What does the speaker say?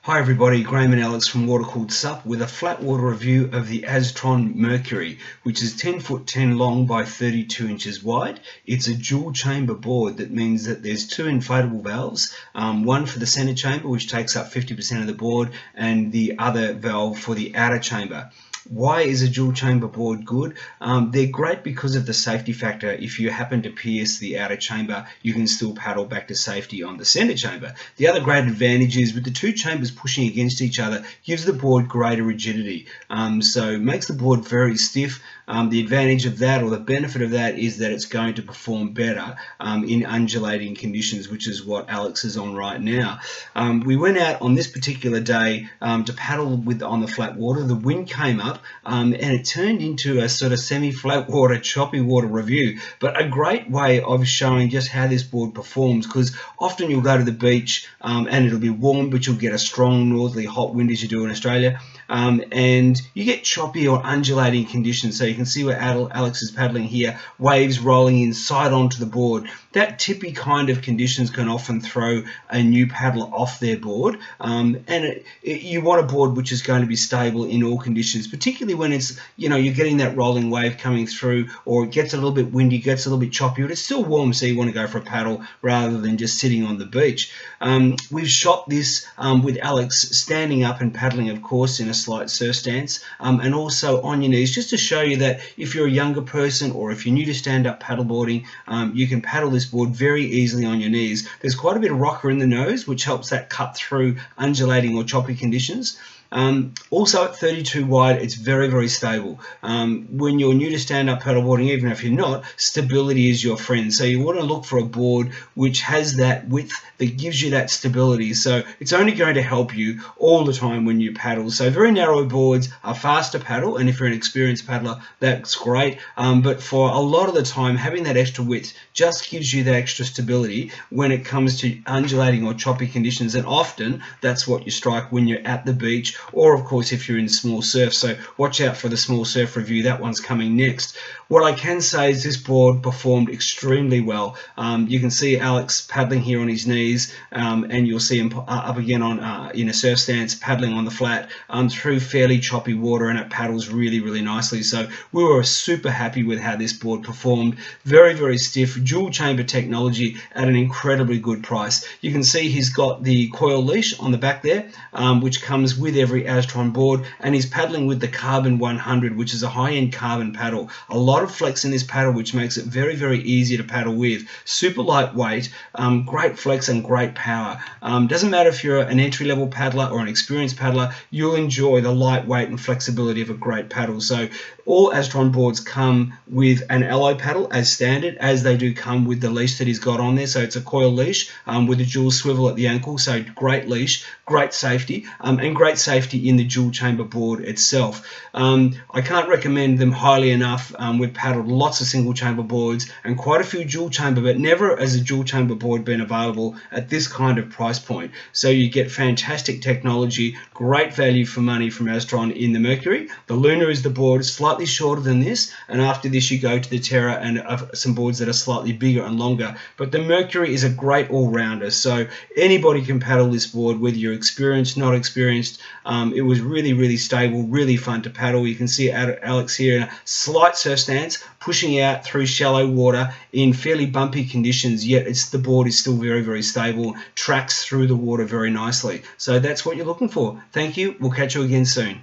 Hi everybody, Graham and Alex from Water Cooled SUP with a flat water review of the Aztron Mercury, which is 10 foot 10 long by 32 inches wide. It's a dual chamber board. That means that there's two inflatable valves, one for the center chamber, which takes up 50% of the board, and the other valve for the outer chamber. Why is a dual chamber board good? They're great because of the safety factor. If you happen to pierce the outer chamber, you can still paddle back to safety on the center chamber. The other great advantage is with the two chambers pushing against each other, gives the board greater rigidity. So it makes the board very stiff. The advantage of that, or the benefit of that, is that it's going to perform better in undulating conditions, which is what Alex is on right now. We went out on this particular day to paddle on the flat water. The wind came up and it turned into a sort of semi-flat water, choppy water review, but a great way of showing just how this board performs, because often you'll go to the beach and it'll be warm, but you'll get a strong northerly hot wind as you do in Australia, and you get choppy or undulating conditions. So you can see where Alex is paddling here, waves rolling inside onto the board. That tippy kind of conditions can often throw a new paddler off their board, and you want a board which is going to be stable in all conditions, particularly when it's, you're getting that rolling wave coming through, or it gets a little bit windy, gets a little bit choppy, but it's still warm, so you want to go for a paddle rather than just sitting on the beach. We've shot this with Alex standing up and paddling, of course, in a slight surf stance, and also on your knees, just to show you that if you're a younger person or if you're new to stand-up paddleboarding, you can paddle this board very easily on your knees. There's quite a bit of rocker in the nose, which helps that cut through undulating or choppy conditions. Also at 32 wide, it's very, very stable. When you're new to stand-up paddleboarding, even if you're not, stability is your friend. So you want to look for a board which has that width that gives you that stability. So it's only going to help you all the time when you paddle. So very narrow boards are fast to paddle, and if you're an experienced paddler, that's great. But for a lot of the time, having that extra width just gives you that extra stability when it comes to undulating or choppy conditions, and often that's what you strike when you're at the beach, or of course if you're in small surf. So watch out for the small surf review, that one's coming next. What I can say is this board performed extremely well. You can see Alex paddling here on his knees, and you'll see him up again on in a surf stance paddling on the flat through fairly choppy water, and it paddles really, really nicely. So we were super happy with how this board performed. Very, very stiff, dual chamber technology at an incredibly good price. You can see he's got the coil leash on the back there, which comes with every Aztron board, and he's paddling with the Carbon 100, which is a high-end carbon paddle. A lot of flex in this paddle, which makes it very, very easy to paddle with. Super lightweight, great flex and great power. Doesn't matter if you're an entry-level paddler or an experienced paddler, you'll enjoy the lightweight and flexibility of a great paddle. So all Aztron boards come with an alloy paddle as standard, as they do come with the leash that he's got on there. So it's a coil leash with a dual swivel at the ankle. So great leash, great safety, and great safety in the dual chamber board itself. I can't recommend them highly enough. We've paddled lots of single chamber boards and quite a few dual chamber, but never has a dual chamber board been available at this kind of price point. So you get fantastic technology, great value for money from Aztron in the Mercury. The Luna is the board, slightly shorter than this, and after this you go to the Terra and some boards that are slightly bigger and longer. But the Mercury is a great all-rounder, so anybody can paddle this board, whether you're experienced, not experienced. It was really, really stable, really fun to paddle. You can see Alex here in a slight surf stance, pushing out through shallow water in fairly bumpy conditions, yet the board is still very, very stable, tracks through the water very nicely. So that's what you're looking for. Thank you. We'll catch you again soon.